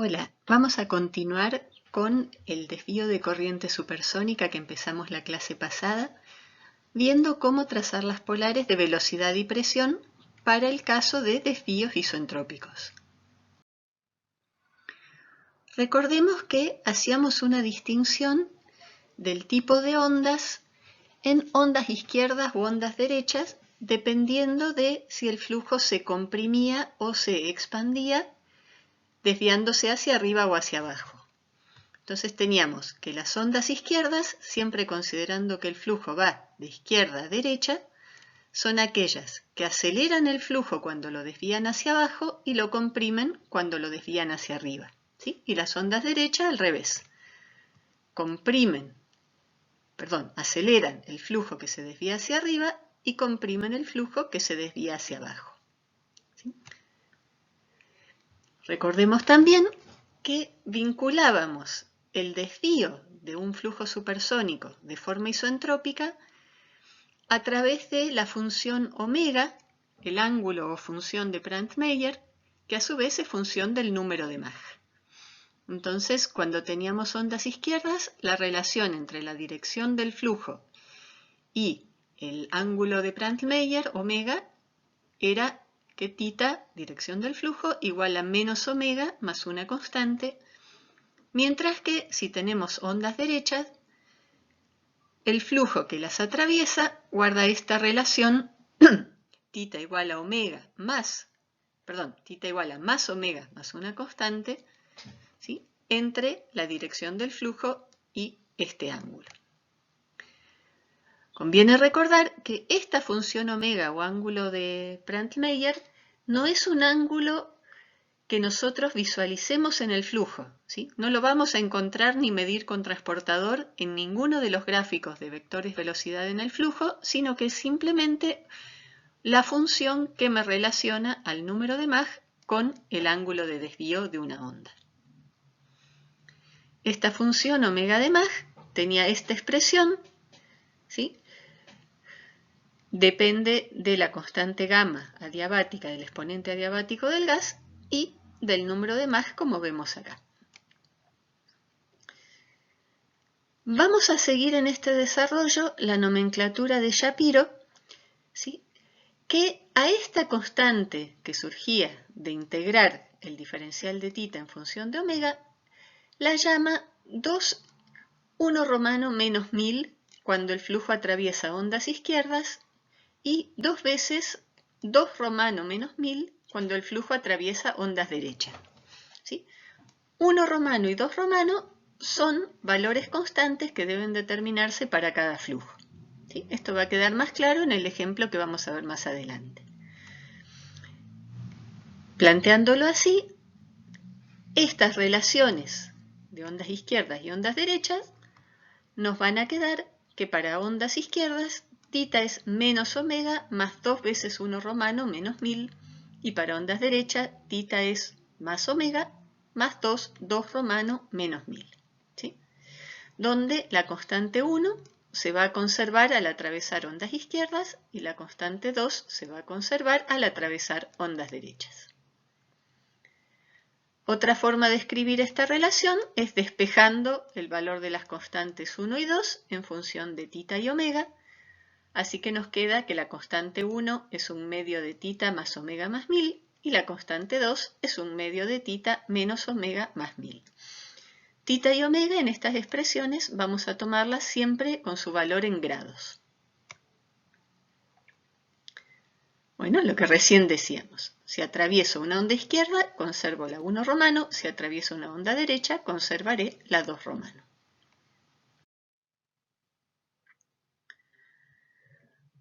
Hola, vamos a continuar con el desvío de corriente supersónica que empezamos la clase pasada, viendo cómo trazar las polares de velocidad y presión para el caso de desvíos isentrópicos. Recordemos que hacíamos una distinción del tipo de ondas en ondas izquierdas u ondas derechas, dependiendo de si el flujo se comprimía o se expandía, desviándose hacia arriba o hacia abajo. Entonces teníamos que las ondas izquierdas, siempre considerando que el flujo va de izquierda a derecha, son aquellas que aceleran el flujo cuando lo desvían hacia abajo y lo comprimen cuando lo desvían hacia arriba. ¿Sí? Y las ondas derechas al revés. Aceleran el flujo que se desvía hacia arriba y comprimen el flujo que se desvía hacia abajo. ¿Sí? Recordemos también que vinculábamos el desvío de un flujo supersónico de forma isentrópica a través de la función omega, el ángulo o función de Brandmeier, que a su vez es función del número de Mach. Entonces, cuando teníamos ondas izquierdas, la relación entre la dirección del flujo y el ángulo de Brandmeier, omega, era que θ, dirección del flujo, igual a menos omega más una constante, mientras que si tenemos ondas derechas, el flujo que las atraviesa guarda esta relación θ igual a más omega más una constante, ¿sí?, entre la dirección del flujo y este ángulo. Conviene recordar que esta función omega o ángulo de Brandmeier no es un ángulo que nosotros visualicemos en el flujo, ¿sí? No lo vamos a encontrar ni medir con transportador en ninguno de los gráficos de vectores velocidad en el flujo, sino que es simplemente la función que me relaciona al número de Mach con el ángulo de desvío de una onda. Esta función omega de Mach tenía esta expresión, ¿sí? Depende de la constante gamma adiabática del exponente adiabático del gas y del número de Mach, como vemos acá. Vamos a seguir en este desarrollo la nomenclatura de Shapiro, ¿sí?, que a esta constante que surgía de integrar el diferencial de θ en función de omega, la llama 2,1 romano menos 1000 cuando el flujo atraviesa ondas izquierdas y 2 veces 2 romano menos 1000 cuando el flujo atraviesa ondas derechas. ¿Sí? 1 romano y 2 romano son valores constantes que deben determinarse para cada flujo. ¿Sí? Esto va a quedar más claro en el ejemplo que vamos a ver más adelante. Planteándolo así, estas relaciones de ondas izquierdas y ondas derechas nos van a quedar que para ondas izquierdas θ es menos omega más 2 veces 1 romano menos 1000 y para ondas derechas θ es más omega más 2 romano menos 1000. ¿Sí? Donde la constante 1 se va a conservar al atravesar ondas izquierdas y la constante 2 se va a conservar al atravesar ondas derechas. Otra forma de escribir esta relación es despejando el valor de las constantes 1 y 2 en función de θ y omega, así que nos queda que la constante 1 es un medio de θ más omega más 1000 y la constante 2 es un medio de θ menos omega más 1000. Θ y omega en estas expresiones vamos a tomarlas siempre con su valor en grados. Bueno, lo que recién decíamos. Si atravieso una onda izquierda, conservo la 1 romano. Si atravieso una onda derecha, conservaré la 2 romano.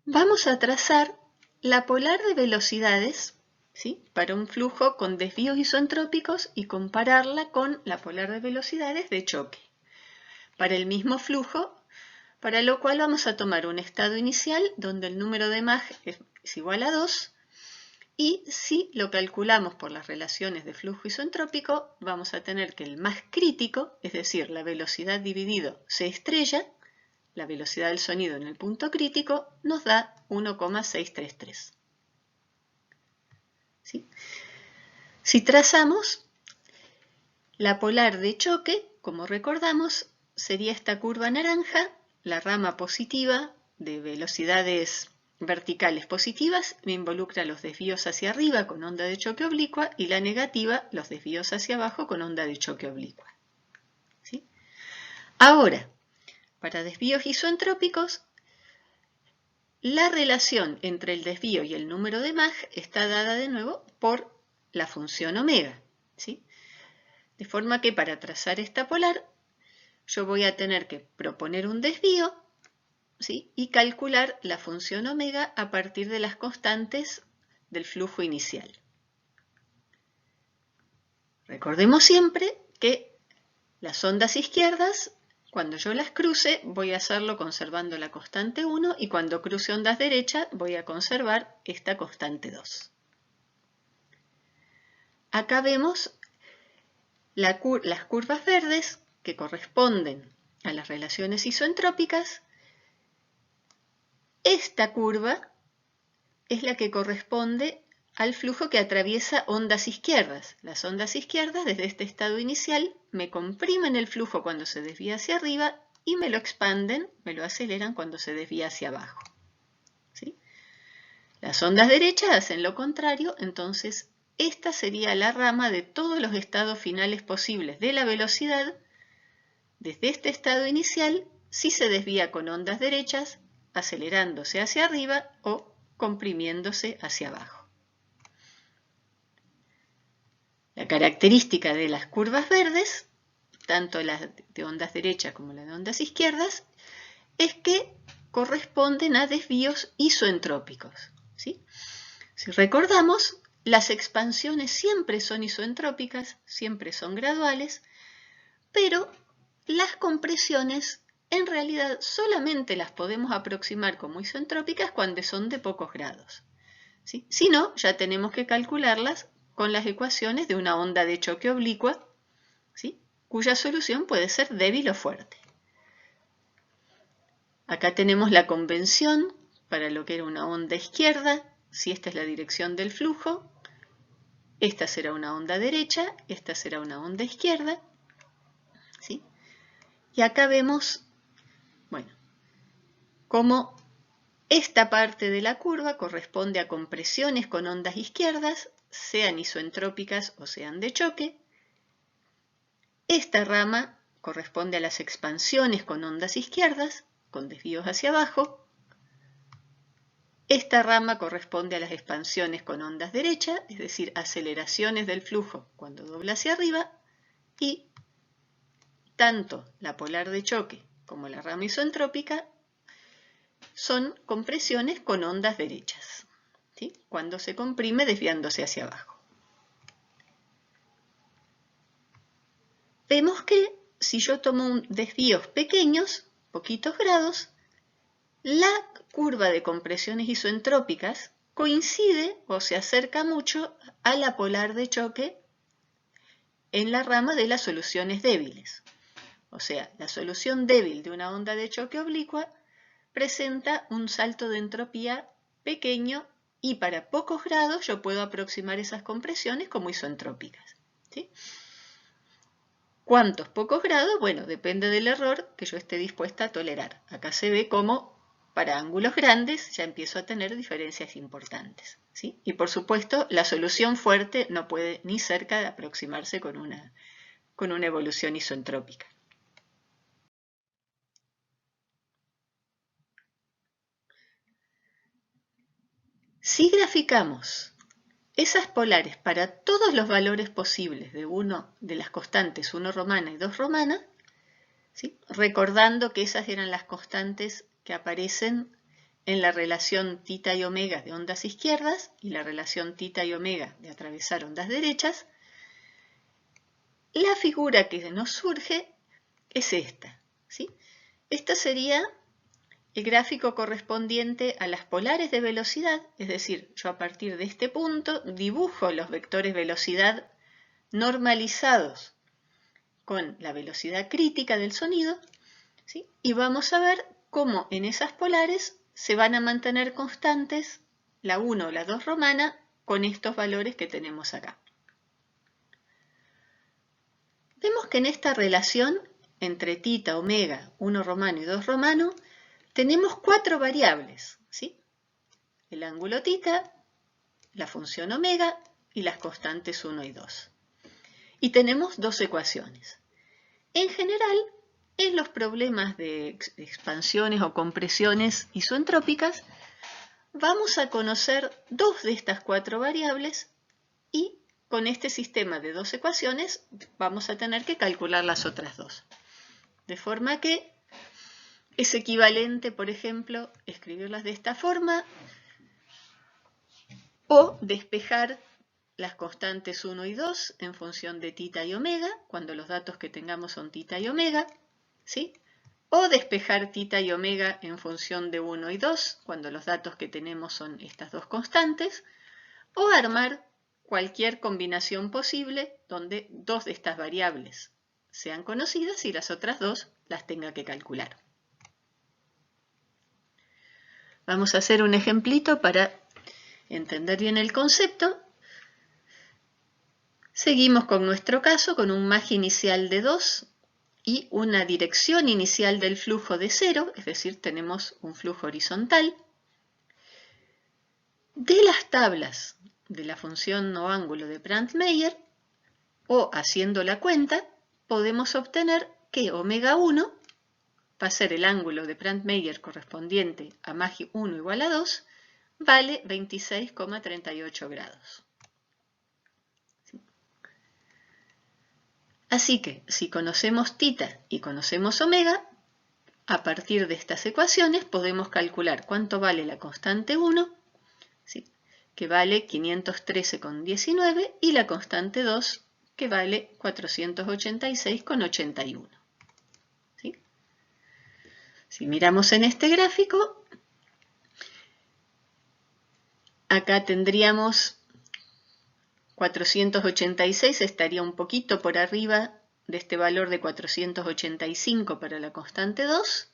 Vamos a trazar la polar de velocidades, ¿sí?, para un flujo con desvíos isentrópicos y compararla con la polar de velocidades de choque. Para el mismo flujo, para lo cual vamos a tomar un estado inicial donde el número de Mach es igual a 2, y si lo calculamos por las relaciones de flujo isentrópico, vamos a tener que el Mach crítico, es decir, la velocidad dividido C estrella, la velocidad del sonido en el punto crítico, nos da 1,633. ¿Sí? Si trazamos La polar de choque, como recordamos, sería esta curva naranja, la rama positiva de velocidades verticales positivas me involucra los desvíos hacia arriba con onda de choque oblicua y la negativa los desvíos hacia abajo con onda de choque oblicua. ¿Sí? Ahora, para desvíos isoentrópicos, la relación entre el desvío y el número de Mach está dada de nuevo por la función omega. ¿Sí? De forma que para trazar esta polar, yo voy a tener que proponer un desvío, ¿sí? Y calcular la función omega a partir de las constantes del flujo inicial. Recordemos siempre que las ondas izquierdas, cuando yo las cruce, voy a hacerlo conservando la constante 1 y cuando cruce ondas derechas voy a conservar esta constante 2. Acá vemos las curvas verdes que corresponden a las relaciones isoentrópicas. Esta curva es la que corresponde al flujo que atraviesa ondas izquierdas. Las ondas izquierdas, desde este estado inicial, me comprimen el flujo cuando se desvía hacia arriba y me lo expanden, me lo aceleran cuando se desvía hacia abajo. ¿Sí? Las ondas derechas hacen lo contrario, entonces esta sería la rama de todos los estados finales posibles de la velocidad, desde este estado inicial, si se desvía con ondas derechas, acelerándose hacia arriba o comprimiéndose hacia abajo. La característica de las curvas verdes, tanto las de ondas derechas como las de ondas izquierdas, es que corresponden a desvíos isoentrópicos. ¿Sí? Si recordamos, las expansiones siempre son isoentrópicas, siempre son graduales, pero las compresiones en realidad solamente las podemos aproximar como isoentrópicas cuando son de pocos grados. ¿Sí? Si no, ya tenemos que calcularlas con las ecuaciones de una onda de choque oblicua, ¿sí? Cuya solución puede ser débil o fuerte. Acá tenemos la convención para lo que era una onda izquierda, si esta es la dirección del flujo, esta será una onda derecha, esta será una onda izquierda, ¿sí? Y acá vemos, bueno, cómo esta parte de la curva corresponde a compresiones con ondas izquierdas, sean isoentrópicas o sean de choque. Esta rama corresponde a las expansiones con ondas izquierdas, con desvíos hacia abajo. Esta rama corresponde a las expansiones con ondas derechas, es decir, aceleraciones del flujo cuando dobla hacia arriba. Y tanto la polar de choque como la rama isoentrópica son compresiones con ondas derechas, ¿sí? Cuando se comprime desviándose hacia abajo. Vemos que si yo tomo desvíos pequeños, poquitos grados, la curva de compresiones isoentrópicas coincide o se acerca mucho a la polar de choque en la rama de las soluciones débiles. O sea, la solución débil de una onda de choque oblicua presenta un salto de entropía pequeño y para pocos grados yo puedo aproximar esas compresiones como isoentrópicas. ¿Sí? ¿Cuántos pocos grados? Bueno, depende del error que yo esté dispuesta a tolerar. Acá se ve cómo para ángulos grandes ya empiezo a tener diferencias importantes. ¿Sí? Y por supuesto, la solución fuerte no puede ni cerca de aproximarse con una evolución isoentrópica. Si graficamos esas polares para todos los valores posibles de las constantes 1 romana y 2 romana, ¿sí? Recordando que esas eran las constantes que aparecen en la relación θ y omega de ondas izquierdas y la relación θ y omega de atravesar ondas derechas, la figura que nos surge es esta. ¿Sí? Esta sería el gráfico correspondiente a las polares de velocidad, es decir, yo a partir de este punto dibujo los vectores velocidad normalizados con la velocidad crítica del sonido, ¿sí? Y vamos a ver cómo en esas polares se van a mantener constantes la 1 o la 2 romana con estos valores que tenemos acá. que en esta relación entre tita, omega, 1 romano y 2 romano, tenemos 4 variables, ¿sí? El ángulo tita, la función omega y las constantes 1 y 2. Y tenemos 2 ecuaciones. En general, en los problemas de expansiones o compresiones isoentrópicas, vamos a conocer 2 de estas 4 variables y con este sistema de 2 ecuaciones vamos a tener que calcular las otras 2. De forma que es equivalente, por ejemplo, escribirlas de esta forma o despejar las constantes 1 y 2 en función de tita y omega, cuando los datos que tengamos son tita y omega, ¿sí? O despejar tita y omega en función de 1 y 2, cuando los datos que tenemos son estas dos constantes, o armar cualquier combinación posible donde 2 de estas variables sean conocidas y las otras 2 las tenga que calcular. Vamos a hacer un ejemplito para entender bien el concepto. Seguimos con nuestro caso con un MAG inicial de 2 y una dirección inicial del flujo de 0, es decir, tenemos un flujo horizontal. De las tablas de la función o ángulo de Brandmeier, o haciendo la cuenta, podemos obtener que omega 1 va a ser el ángulo de Brandmeier correspondiente a MAG 1 igual a 2, vale 26,38 grados. Así que, si conocemos tita y conocemos omega, a partir de estas ecuaciones podemos calcular cuánto vale la constante 1, ¿sí?, que vale 513,19, y la constante 2, que vale 486,81. ¿Sí? Si miramos en este gráfico, acá tendríamos 486, estaría un poquito por arriba de este valor de 485 para la constante 2,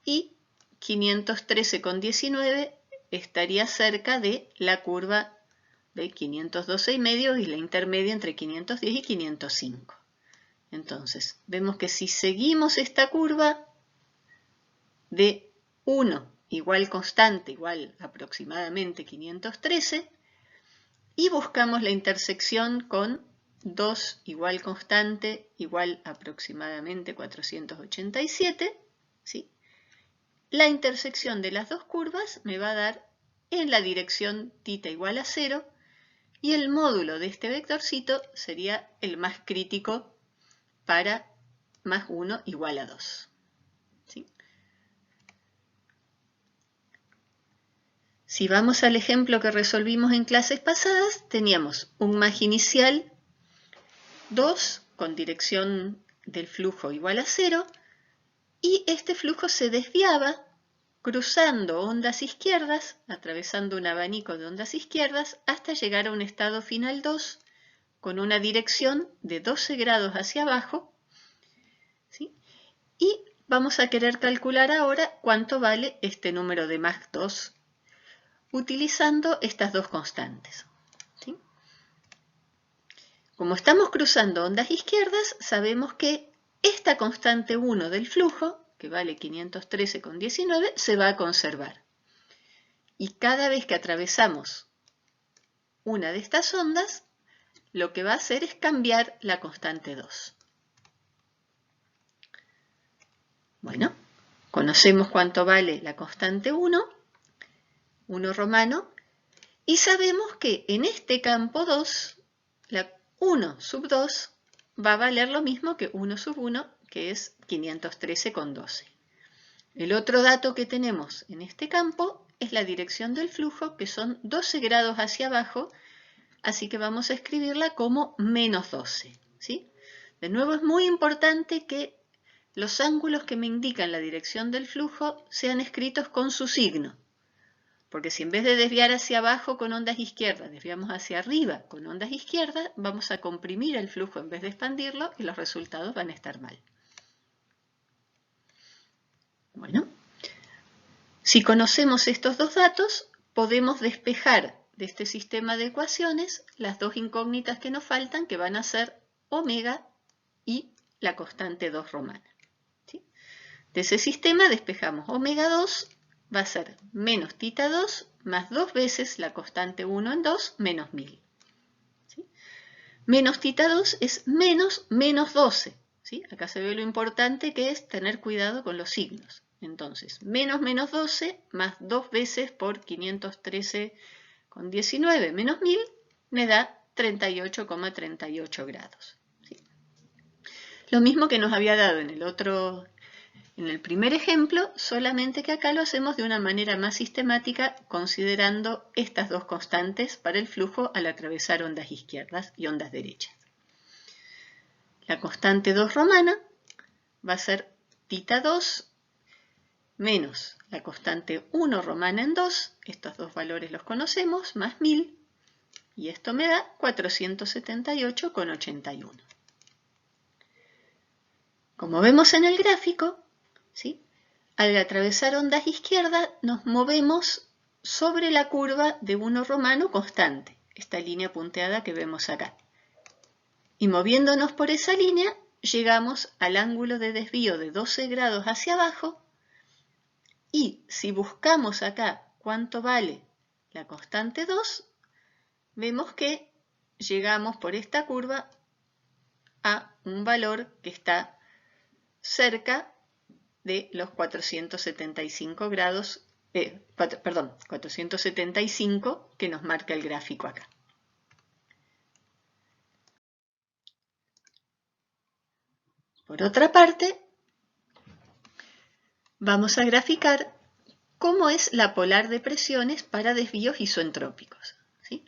y 513,19 estaría cerca de la curva de 512,5 y la intermedia entre 510 y 505. Entonces, vemos que si seguimos esta curva de 1 igual constante igual aproximadamente 513, y buscamos la intersección con 2 igual constante igual aproximadamente 487, ¿sí?, la intersección de las dos curvas me va a dar en la dirección tita igual a 0, y el módulo de este vectorcito sería el más crítico para más 1 igual a 2. ¿Sí? Si vamos al ejemplo que resolvimos en clases pasadas, teníamos un MAG inicial 2 con dirección del flujo igual a 0, y este flujo se desviaba cruzando ondas izquierdas, atravesando un abanico de ondas izquierdas, hasta llegar a un estado final 2 con una dirección de 12 grados hacia abajo, ¿sí?, y vamos a querer calcular ahora cuánto vale este número de MAG 2 utilizando estas dos constantes. ¿Sí? Como estamos cruzando ondas izquierdas, sabemos que esta constante 1 del flujo, que vale 513,19, se va a conservar. Y cada vez que atravesamos una de estas ondas, lo que va a hacer es cambiar la constante 2. Bueno, conocemos cuánto vale la constante 1 romano, y sabemos que en este campo 2, la 1 sub 2 va a valer lo mismo que 1 sub 1, que es 513,12. El otro dato que tenemos en este campo es la dirección del flujo, que son 12 grados hacia abajo, así que vamos a escribirla como menos 12. ¿Sí? De nuevo, es muy importante que los ángulos que me indican la dirección del flujo sean escritos con su signo. Porque si en vez de desviar hacia abajo con ondas izquierdas, desviamos hacia arriba con ondas izquierdas, vamos a comprimir el flujo en vez de expandirlo y los resultados van a estar mal. Bueno, si conocemos estos dos datos, podemos despejar de este sistema de ecuaciones las dos incógnitas que nos faltan, que van a ser omega y la constante 2 romana. ¿Sí? De ese sistema despejamos omega 2, va a ser menos tita 2 más 2 veces la constante 1 en 2 menos 1000. ¿Sí? Menos tita 2 es menos 12. ¿Sí? Acá se ve lo importante que es tener cuidado con los signos. Entonces, menos 12 más 2 veces por 513,19 menos 1000 me da 38,38 grados. ¿Sí? Lo mismo que nos había dado en el primer ejemplo, solamente que acá lo hacemos de una manera más sistemática considerando estas dos constantes para el flujo al atravesar ondas izquierdas y ondas derechas. La constante 2 romana va a ser tita 2 menos la constante 1 romana en 2, estos dos valores los conocemos, más 1000, y esto me da 478,81. Como vemos en el gráfico, ¿sí? Al atravesar ondas izquierdas nos movemos sobre la curva de 1 romano constante, esta línea punteada que vemos acá. Y moviéndonos por esa línea, llegamos al ángulo de desvío de 12 grados hacia abajo, y si buscamos acá cuánto vale la constante 2, vemos que llegamos por esta curva a un valor que está cerca de los 475 grados, 475 que nos marca el gráfico acá. Por otra parte, vamos a graficar cómo es la polar de presiones para desvíos isoentrópicos. ¿Sí?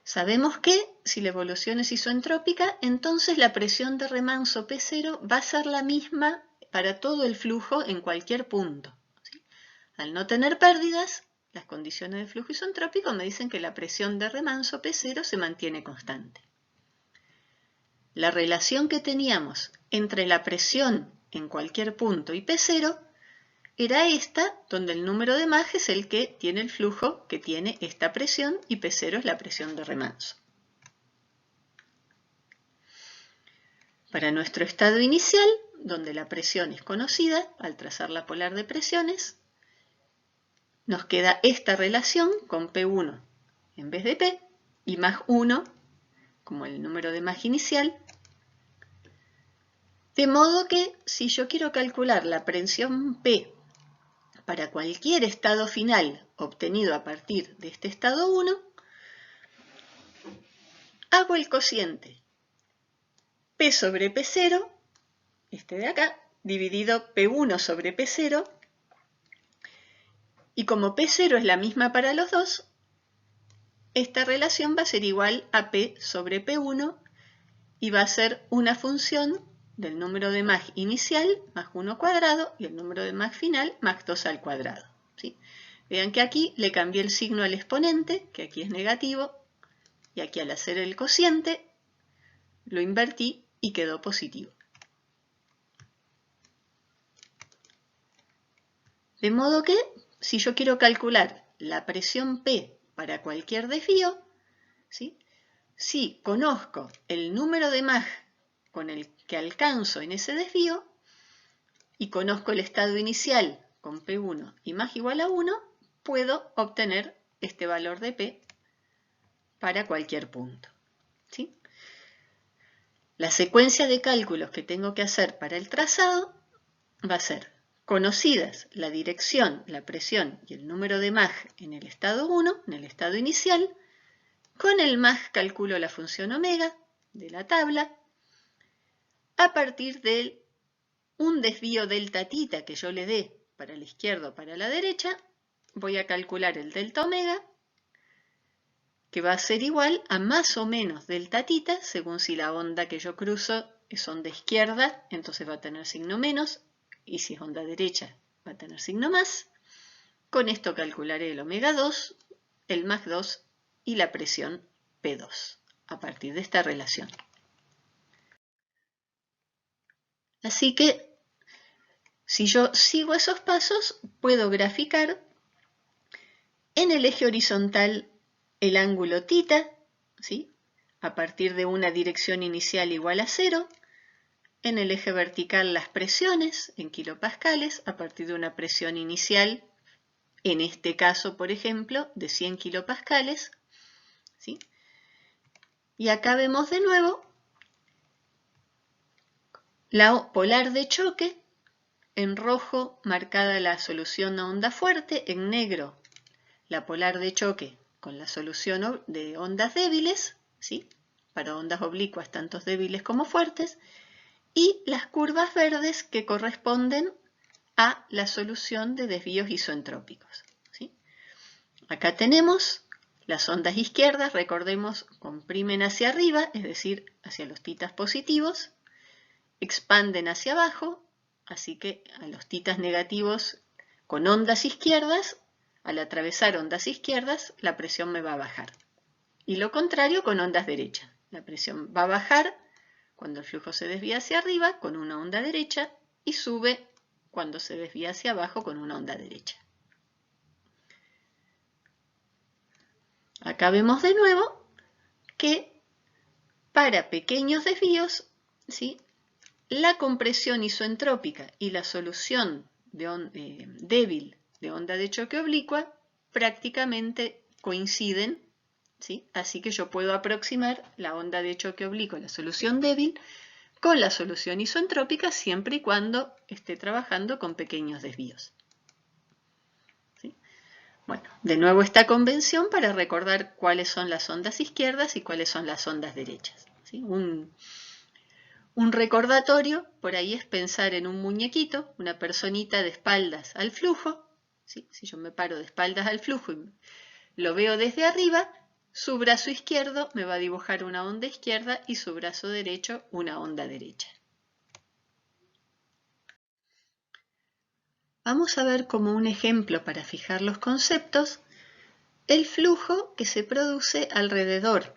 Sabemos que si la evolución es isoentrópica, entonces la presión de remanso P0 va a ser la misma para todo el flujo en cualquier punto. ¿Sí? Al no tener pérdidas, las condiciones de flujo isoentrópico me dicen que la presión de remanso P0 se mantiene constante. La relación que teníamos entre la presión en cualquier punto y P0 era esta, donde el número de Mach es el que tiene el flujo que tiene esta presión y P0 es la presión de remanso. Para nuestro estado inicial, donde la presión es conocida, al trazar la polar de presiones, nos queda esta relación con P1 en vez de P y Mach 1 como el número de Mach inicial. De modo que si yo quiero calcular la presión P para cualquier estado final obtenido a partir de este estado 1, hago el cociente P sobre P0, este de acá, dividido P1 sobre P0, y como P0 es la misma para los dos, esta relación va a ser igual a P sobre P1 y va a ser una función del número de Mach inicial, Mach 1 cuadrado, y el número de Mach final, Mach 2 al cuadrado. ¿Sí? Vean que aquí le cambié el signo al exponente, que aquí es negativo, y aquí al hacer el cociente lo invertí y quedó positivo. De modo que, si yo quiero calcular la presión P para cualquier desvío, ¿sí? Si conozco el número de Mach con el que alcanzo en ese desvío y conozco el estado inicial con P1 y Mach igual a 1, puedo obtener este valor de P para cualquier punto. ¿Sí? La secuencia de cálculos que tengo que hacer para el trazado va a ser conocidas la dirección, la presión y el número de Mach en el estado 1, en el estado inicial. Con el Mach calculo la función omega de la tabla. A partir de un desvío delta tita que yo le dé para la izquierda o para la derecha, voy a calcular el delta omega, que va a ser igual a más o menos delta tita, según si la onda que yo cruzo es onda izquierda, entonces va a tener signo menos, y si es onda derecha va a tener signo más. Con esto calcularé el omega 2, el Mach 2 y la presión P2 a partir de esta relación. Así que, si yo sigo esos pasos, puedo graficar en el eje horizontal el ángulo tita, ¿sí? A partir de una dirección inicial igual a 0, en el eje vertical las presiones en kilopascales a partir de una presión inicial, en este caso, por ejemplo, de 100 kilopascales, ¿sí? Y acá vemos de nuevo la polar de choque, en rojo marcada la solución a onda fuerte, en negro la polar de choque con la solución de ondas débiles, ¿sí? Para ondas oblicuas tanto débiles como fuertes, y las curvas verdes que corresponden a la solución de desvíos isoentrópicos, ¿sí? Acá tenemos las ondas izquierdas, recordemos, comprimen hacia arriba, es decir, hacia los titas positivos, expanden hacia abajo, así que a los titas negativos con ondas izquierdas, al atravesar ondas izquierdas, la presión me va a bajar. Y lo contrario con ondas derechas. La presión va a bajar cuando el flujo se desvía hacia arriba con una onda derecha y sube cuando se desvía hacia abajo con una onda derecha. Acá vemos de nuevo que para pequeños desvíos, ¿sí?, la compresión isoentrópica y la solución débil de onda de choque oblicua prácticamente coinciden, ¿sí? Así que yo puedo aproximar la onda de choque oblicua, la solución débil, con la solución isoentrópica siempre y cuando esté trabajando con pequeños desvíos. ¿Sí? Bueno, de nuevo esta convención para recordar cuáles son las ondas izquierdas y cuáles son las ondas derechas, ¿sí? Un recordatorio por ahí es pensar en un muñequito, una personita de espaldas al flujo, ¿sí? Si yo me paro de espaldas al flujo y lo veo desde arriba, su brazo izquierdo me va a dibujar una onda izquierda y su brazo derecho una onda derecha. Vamos a ver como un ejemplo para fijar los conceptos el flujo que se produce alrededor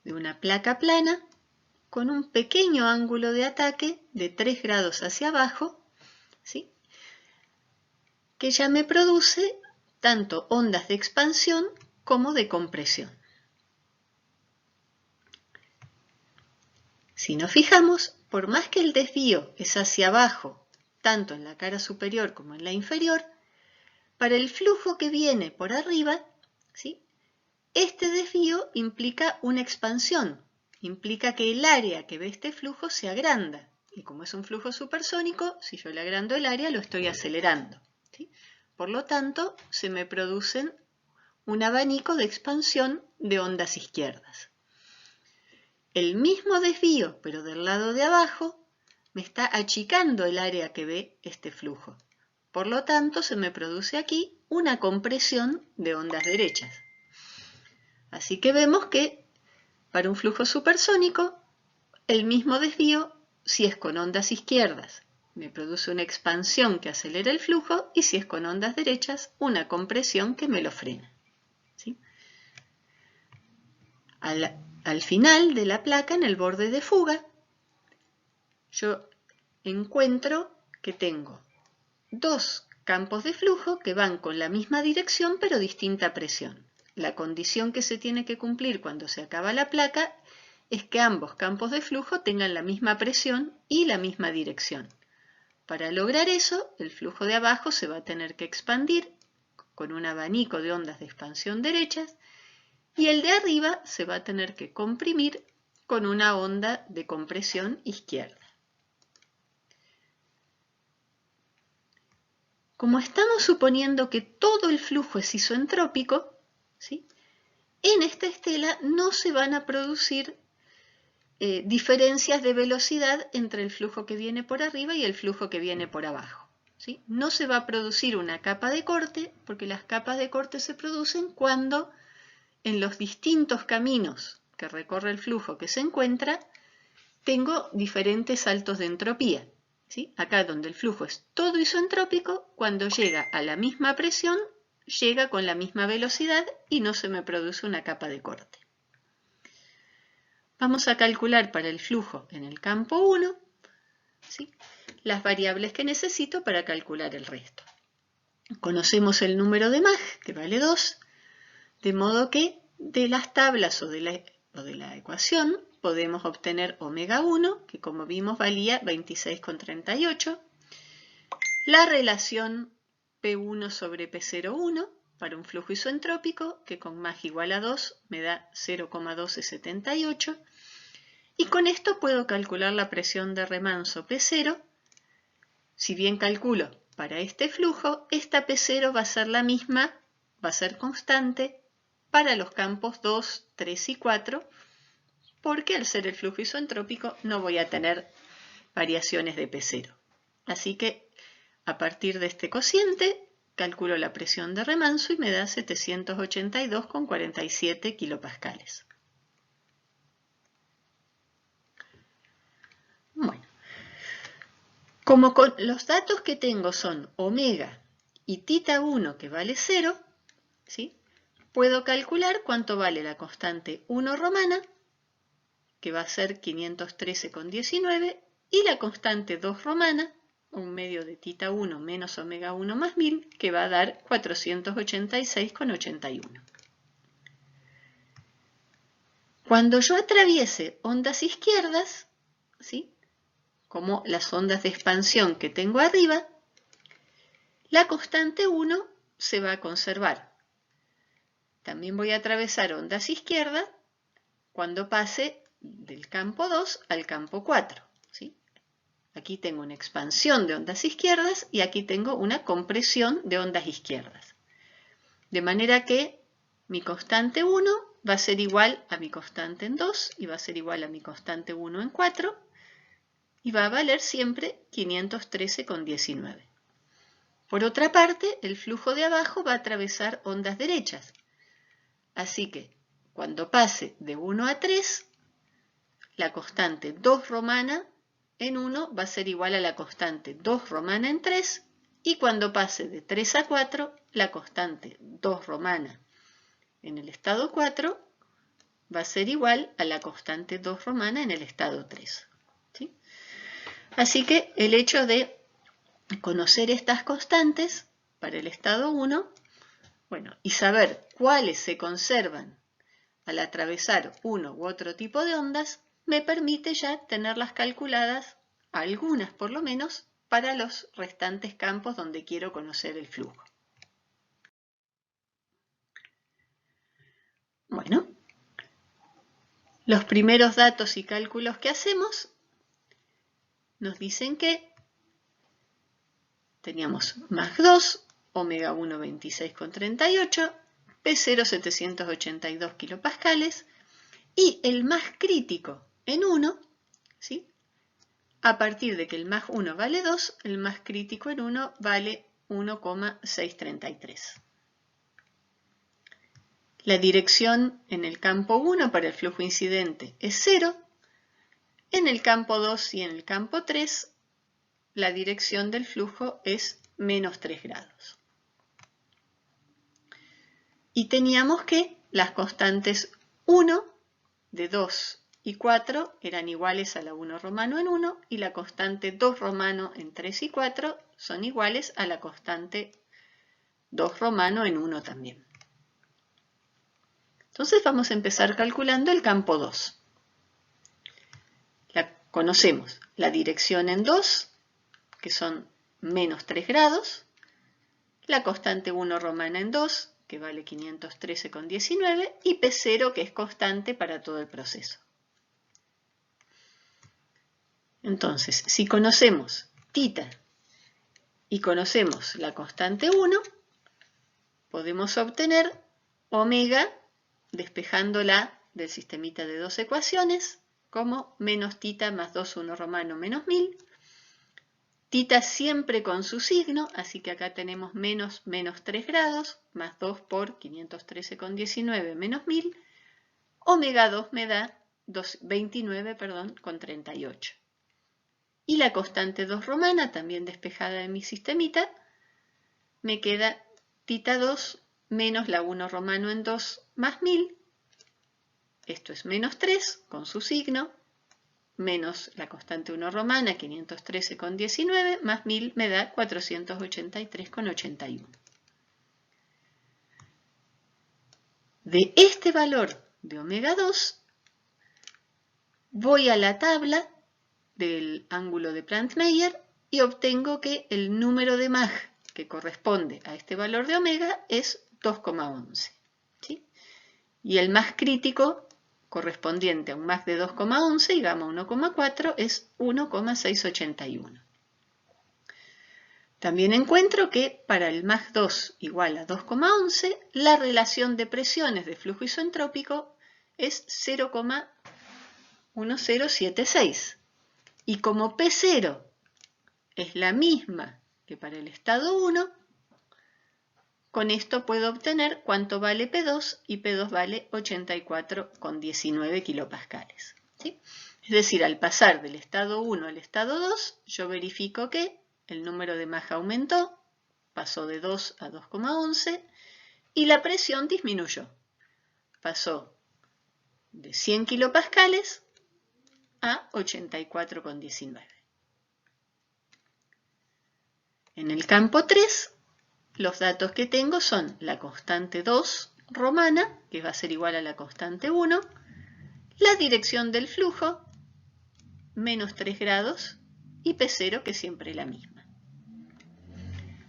de una placa plana con un pequeño ángulo de ataque de 3 grados hacia abajo, ¿sí?, que ya me produce tanto ondas de expansión como de compresión. Si nos fijamos, por más que el desvío es hacia abajo, tanto en la cara superior como en la inferior, para el flujo que viene por arriba, ¿sí?, este desvío implica una expansión, implica que el área que ve este flujo se agranda. Y como es un flujo supersónico, si yo le agrando el área, lo estoy acelerando, ¿sí? Por lo tanto, se me producen un abanico de expansión de ondas izquierdas. El mismo desvío, pero del lado de abajo, me está achicando el área que ve este flujo. Por lo tanto, se me produce aquí una compresión de ondas derechas. Así que vemos que para un flujo supersónico, el mismo desvío, si es con ondas izquierdas, me produce una expansión que acelera el flujo, y si es con ondas derechas, una compresión que me lo frena, ¿sí? Al final de la placa, en el borde de fuga, yo encuentro que tengo dos campos de flujo que van con la misma dirección pero distinta presión. La condición que se tiene que cumplir cuando se acaba la placa es que ambos campos de flujo tengan la misma presión y la misma dirección. Para lograr eso, el flujo de abajo se va a tener que expandir con un abanico de ondas de expansión derechas y el de arriba se va a tener que comprimir con una onda de compresión izquierda. Como estamos suponiendo que todo el flujo es isoentrópico, ¿sí?, en esta estela no se van a producir diferencias de velocidad entre el flujo que viene por arriba y el flujo que viene por abajo, ¿sí? No se va a producir una capa de corte, porque las capas de corte se producen cuando en los distintos caminos que recorre el flujo que se encuentra, tengo diferentes saltos de entropía, ¿sí? Acá donde el flujo es todo isoentrópico, cuando llega a la misma presión, llega con la misma velocidad y no se me produce una capa de corte. Vamos a calcular para el flujo en el campo 1, ¿sí?, las variables que necesito para calcular el resto. Conocemos el número de Mach, que vale 2, de modo que de las tablas o de la ecuación podemos obtener omega 1, que como vimos valía 26,38. La relación P1 sobre P01 para un flujo isoentrópico, que con más igual a 2 me da 0,1278. Y con esto puedo calcular la presión de remanso P0. Si bien calculo para este flujo, esta P0 va a ser la misma, va a ser constante para los campos 2, 3 y 4, porque al ser el flujo isoentrópico no voy a tener variaciones de P0. Así que a partir de este cociente calculo la presión de remanso y me da 782,47 kilopascales. Bueno, como los datos que tengo son omega y tita 1 que vale 0, ¿sí? Puedo calcular cuánto vale la constante 1 romana, que va a ser 513,19, y la constante 2 romana, un medio de tita 1 menos omega 1 más 1000, que va a dar 486,81. Cuando yo atraviese ondas izquierdas, ¿sí?, como las ondas de expansión que tengo arriba, la constante 1 se va a conservar. También voy a atravesar ondas izquierdas cuando pase del campo 2 al campo 4. ¿Sí? Aquí tengo una expansión de ondas izquierdas y aquí tengo una compresión de ondas izquierdas. De manera que mi constante 1 va a ser igual a mi constante en 2 y va a ser igual a mi constante 1 en 4 y va a valer siempre 513,19. Por otra parte, el flujo de abajo va a atravesar ondas derechas. Así que cuando pase de 1 a 3, la constante 2 romana en 1 va a ser igual a la constante 2 romana en 3, y cuando pase de 3 a 4, la constante 2 romana en el estado 4 va a ser igual a la constante 2 romana en el estado 3. ¿Sí? Así que el hecho de conocer estas constantes para el estado 1, bueno, y saber cuáles se conservan al atravesar uno u otro tipo de ondas, me permite ya tenerlas calculadas, algunas por lo menos, para los restantes campos donde quiero conocer el flujo. Bueno, los primeros datos y cálculos que hacemos nos dicen que teníamos más 2, omega 1 26,38, P0 782 kilopascales, y el más crítico en 1, ¿sí? A partir de que el más 1 vale 2, el más crítico en 1 vale 1,633. La dirección en el campo 1 para el flujo incidente es 0. En el campo 2 y en el campo 3, la dirección del flujo es menos 3 grados. Y teníamos que las constantes 1, de 2 y 4 eran iguales a la 1 romano en 1, y la constante 2 romano en 3 y 4 son iguales a la constante 2 romano en 1 también. Entonces vamos a empezar calculando el campo 2. Conocemos la dirección en 2, que son menos 3 grados, la constante 1 romana en 2, que vale 513,19, y P0, que es constante para todo el proceso. Entonces, si conocemos tita y conocemos la constante 1, podemos obtener omega, despejándola del sistemita de dos ecuaciones, como menos tita más 2, 1 romano menos 1000. Tita siempre con su signo, así que acá tenemos menos 3 grados, más 2 por 513,19 menos 1000. Omega 2 me da 29,38. Y la constante 2 romana, también despejada de mi sistemita, me queda tita 2 menos la 1 romano en 2 más 1000. Esto es menos 3 con su signo, menos la constante 1 romana, 513,19, más 1000 me da 483,81. De este valor de omega 2, voy a la tabla del ángulo de Planck-Meyer y obtengo que el número de Mach que corresponde a este valor de omega es 2,11. ¿Sí? Y el Mach crítico correspondiente a un Mach de 2,11 y gamma 1,4 es 1,681. También encuentro que para el Mach 2 igual a 2,11, la relación de presiones de flujo isentrópico es 0,1076. Y como P0 es la misma que para el estado 1, con esto puedo obtener cuánto vale P2 y P2 vale 84,19 kilopascales. ¿Sí? Es decir, al pasar del estado 1 al estado 2, yo verifico que el número de Mach aumentó, pasó de 2 a 2,11 y la presión disminuyó. Pasó de 100 kilopascales a 84,19. En el campo 3, los datos que tengo son la constante 2 romana, que va a ser igual a la constante 1, la dirección del flujo, menos 3 grados, y P0, que siempre es la misma.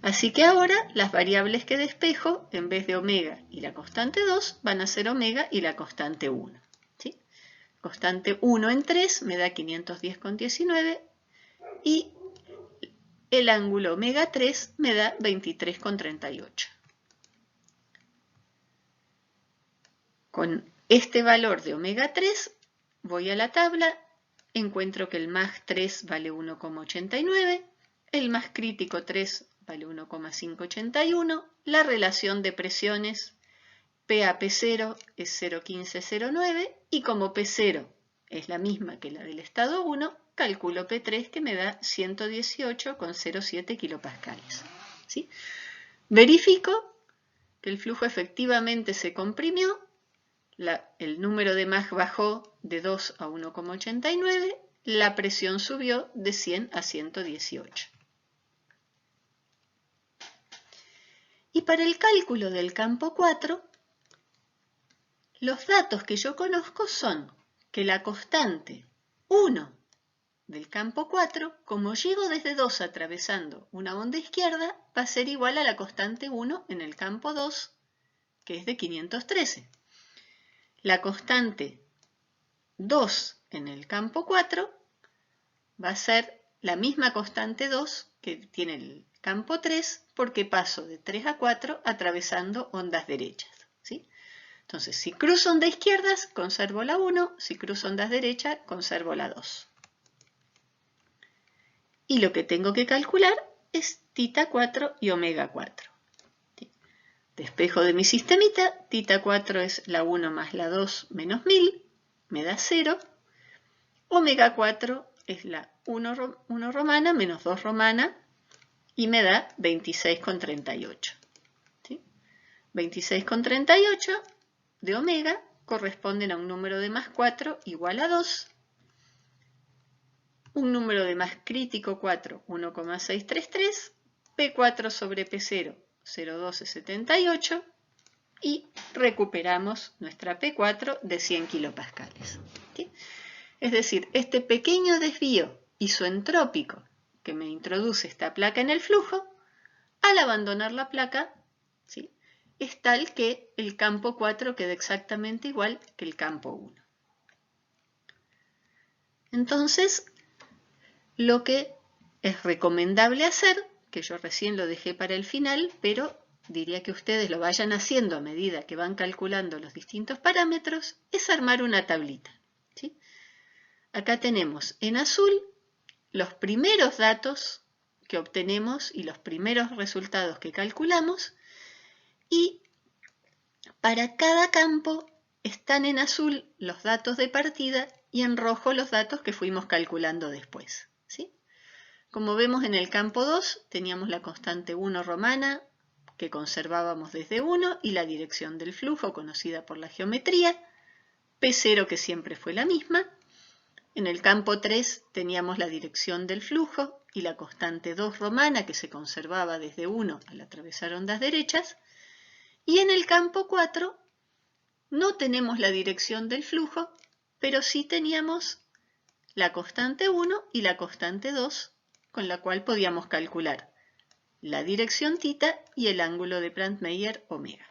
Así que ahora las variables que despejo, en vez de omega y la constante 2, van a ser omega y la constante 1. ¿Sí? Constante 1 en 3 me da 510,19 y el ángulo omega 3 me da 23,38. Con este valor de omega 3 voy a la tabla, encuentro que el Mach 3 vale 1,89, el Mach crítico 3 vale 1,581, la relación de presiones P a P0 es 0,1509 y como P0 es la misma que la del estado 1, calculo P3 que me da 118,07 kilopascales. ¿Sí? Verifico que el flujo efectivamente se comprimió, el número de Mach bajó de 2 a 1,89, la presión subió de 100 a 118. Y para el cálculo del campo 4, los datos que yo conozco son que la constante 1 del campo 4, como llego desde 2 atravesando una onda izquierda, va a ser igual a la constante 1 en el campo 2, que es de 513. La constante 2 en el campo 4 va a ser la misma constante 2 que tiene el campo 3, porque paso de 3 a 4 atravesando ondas derechas. ¿Sí? Entonces, si cruzo ondas izquierdas, conservo la 1, si cruzo ondas derechas, conservo la 2. Y lo que tengo que calcular es tita 4 y omega 4. ¿Sí? Despejo de mi sistemita, tita 4 es la 1 más la 2 menos 1000, me da 0. Omega 4 es la 1 romana menos 2 romana y me da 26,38. ¿Sí? 26,38 de omega corresponden a un número de Mach 4 igual a 2, un número de Mach crítico 4, 1,633, P4 sobre P0, 0,1278 y recuperamos nuestra P4 de 100 kilopascales. ¿Sí? Es decir, este pequeño desvío isoentrópico que me introduce esta placa en el flujo, al abandonar la placa, ¿sí?, es tal que el campo 4 queda exactamente igual que el campo 1. Entonces, lo que es recomendable hacer, que yo recién lo dejé para el final, pero diría que ustedes lo vayan haciendo a medida que van calculando los distintos parámetros, es armar una tablita. ¿Sí? Acá tenemos en azul los primeros datos que obtenemos y los primeros resultados que calculamos, y para cada campo están en azul los datos de partida y en rojo los datos que fuimos calculando después. ¿Sí? Como vemos en el campo 2 teníamos la constante 1 romana que conservábamos desde 1 y la dirección del flujo conocida por la geometría, P0 que siempre fue la misma. En el campo 3 teníamos la dirección del flujo y la constante 2 romana que se conservaba desde 1 al atravesar ondas derechas. Y en el campo 4 no tenemos la dirección del flujo, pero sí teníamos la constante 1 y la constante 2, con la cual podíamos calcular la dirección θ y el ángulo de Brandmeier omega.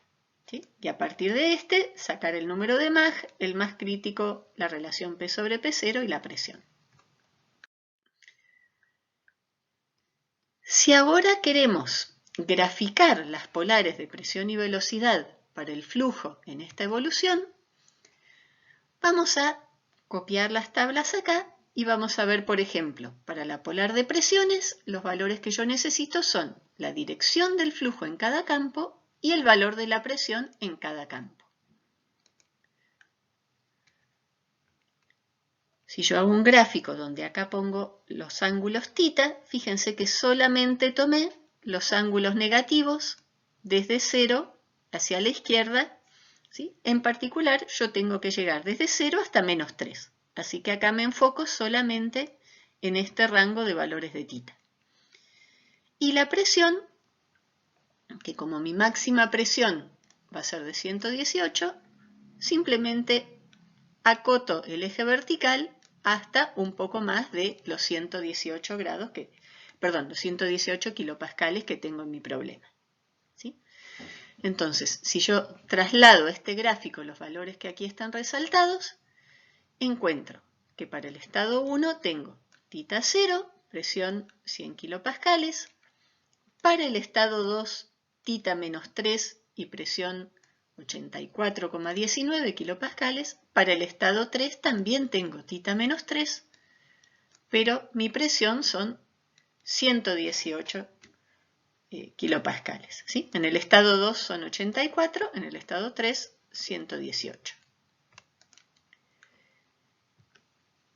¿Sí? Y a partir de sacar el número de Mach, el más crítico, la relación P sobre P0 y la presión. Si ahora queremos graficar las polares de presión y velocidad para el flujo en esta evolución, vamos a copiar las tablas acá y vamos a ver, por ejemplo, para la polar de presiones, los valores que yo necesito son la dirección del flujo en cada campo y el valor de la presión en cada campo. Si yo hago un gráfico donde acá pongo los ángulos θ, fíjense que solamente tomé los ángulos negativos desde 0 hacia la izquierda, ¿sí? En particular, yo tengo que llegar desde 0 hasta menos 3. Así que acá me enfoco solamente en este rango de valores de θ. Y la presión, que como mi máxima presión va a ser de 118, simplemente acoto el eje vertical hasta un poco más de los 118 grados los 118 kilopascales que tengo en mi problema. ¿Sí? Entonces, si yo traslado a este gráfico los valores que aquí están resaltados, encuentro que para el estado 1 tengo θ0, presión 100 kilopascales, para el estado 2, θ menos 3 y presión 84,19 kilopascales. Para el estado 3 también tengo θ menos 3, pero mi presión son 118 kilopascales. ¿Sí? En el estado 2 son 84, en el estado 3, 118.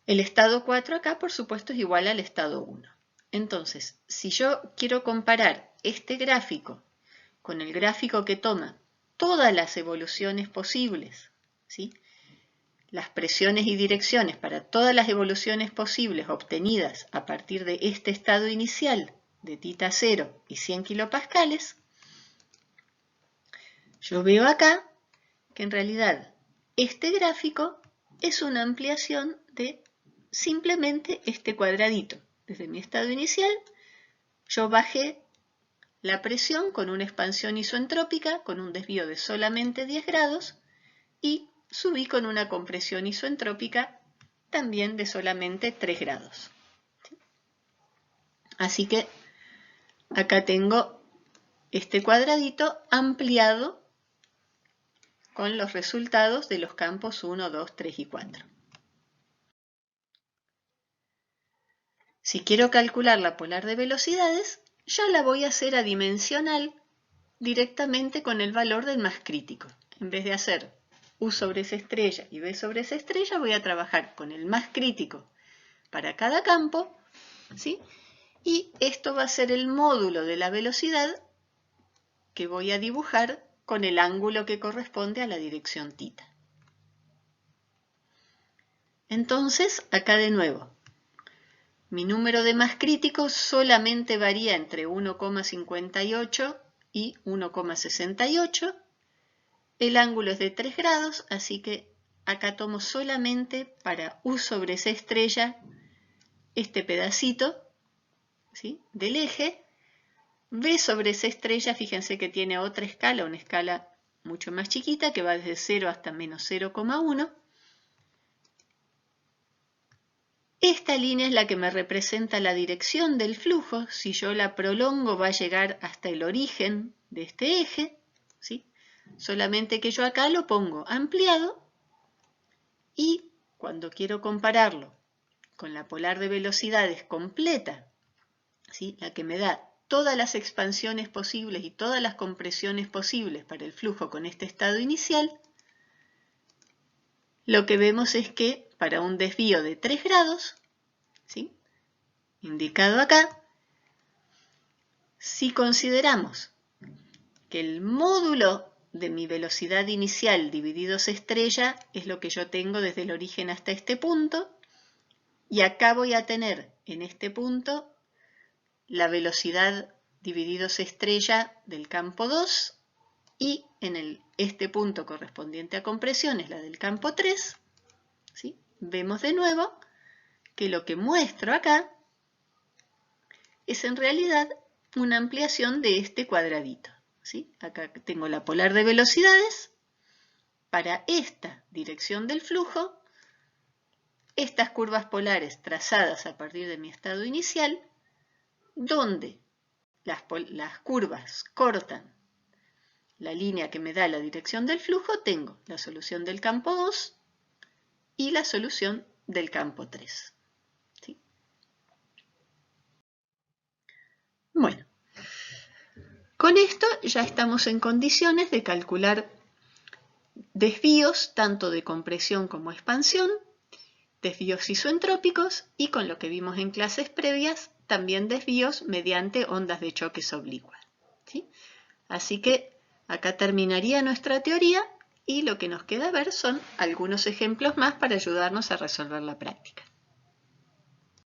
El estado 4 acá, por supuesto, es igual al estado 1. Entonces, si yo quiero comparar este gráfico con el gráfico que toma todas las evoluciones posibles, ¿sí? Las presiones y direcciones para todas las evoluciones posibles obtenidas a partir de este estado inicial de θ0 y 100 kilopascales, yo veo acá que en realidad este gráfico es una ampliación de simplemente este cuadradito. Desde mi estado inicial, yo bajé la presión con una expansión isoentrópica con un desvío de solamente 10 grados y subí con una compresión isoentrópica también de solamente 3 grados. Así que acá tengo este cuadradito ampliado con los resultados de los campos 1, 2, 3 y 4. Si quiero calcular la polar de velocidades, ya la voy a hacer adimensional directamente con el valor del más crítico. En vez de hacer U sobre S estrella y B sobre S estrella, voy a trabajar con el más crítico para cada campo, ¿sí? Y esto va a ser el módulo de la velocidad que voy a dibujar con el ángulo que corresponde a la dirección θ. Entonces, acá de nuevo, mi número de más críticos solamente varía entre 1,58 y 1,68. El ángulo es de 3 grados, así que acá tomo solamente para U sobre C estrella este pedacito, ¿sí? Del eje. B sobre C estrella, fíjense que tiene otra escala, una escala mucho más chiquita que va desde 0 hasta menos 0,1. Esta línea es la que me representa la dirección del flujo. Si yo la prolongo va a llegar hasta el origen de este eje, ¿sí? Solamente que yo acá lo pongo ampliado y cuando quiero compararlo con la polar de velocidades completa, ¿sí? La que me da todas las expansiones posibles y todas las compresiones posibles para el flujo con este estado inicial, lo que vemos es que para un desvío de 3 grados, ¿sí? Indicado acá, si consideramos que el módulo de mi velocidad inicial dividido C estrella es lo que yo tengo desde el origen hasta este punto, y acá voy a tener en este punto la velocidad dividido C estrella del campo 2 y en este punto correspondiente a compresión es la del campo 3, ¿sí? Vemos de nuevo que lo que muestro acá es en realidad una ampliación de este cuadradito, ¿sí? Acá tengo la polar de velocidades para esta dirección del flujo, estas curvas polares trazadas a partir de mi estado inicial, donde las curvas cortan la línea que me da la dirección del flujo, tengo la solución del campo 2 y la solución del campo 3. ¿Sí? Bueno, con esto ya estamos en condiciones de calcular desvíos tanto de compresión como expansión, desvíos isoentrópicos y, con lo que vimos en clases previas, también desvíos mediante ondas de choques oblicuas. ¿Sí? Así que acá terminaría nuestra teoría y lo que nos queda ver son algunos ejemplos más para ayudarnos a resolver la práctica.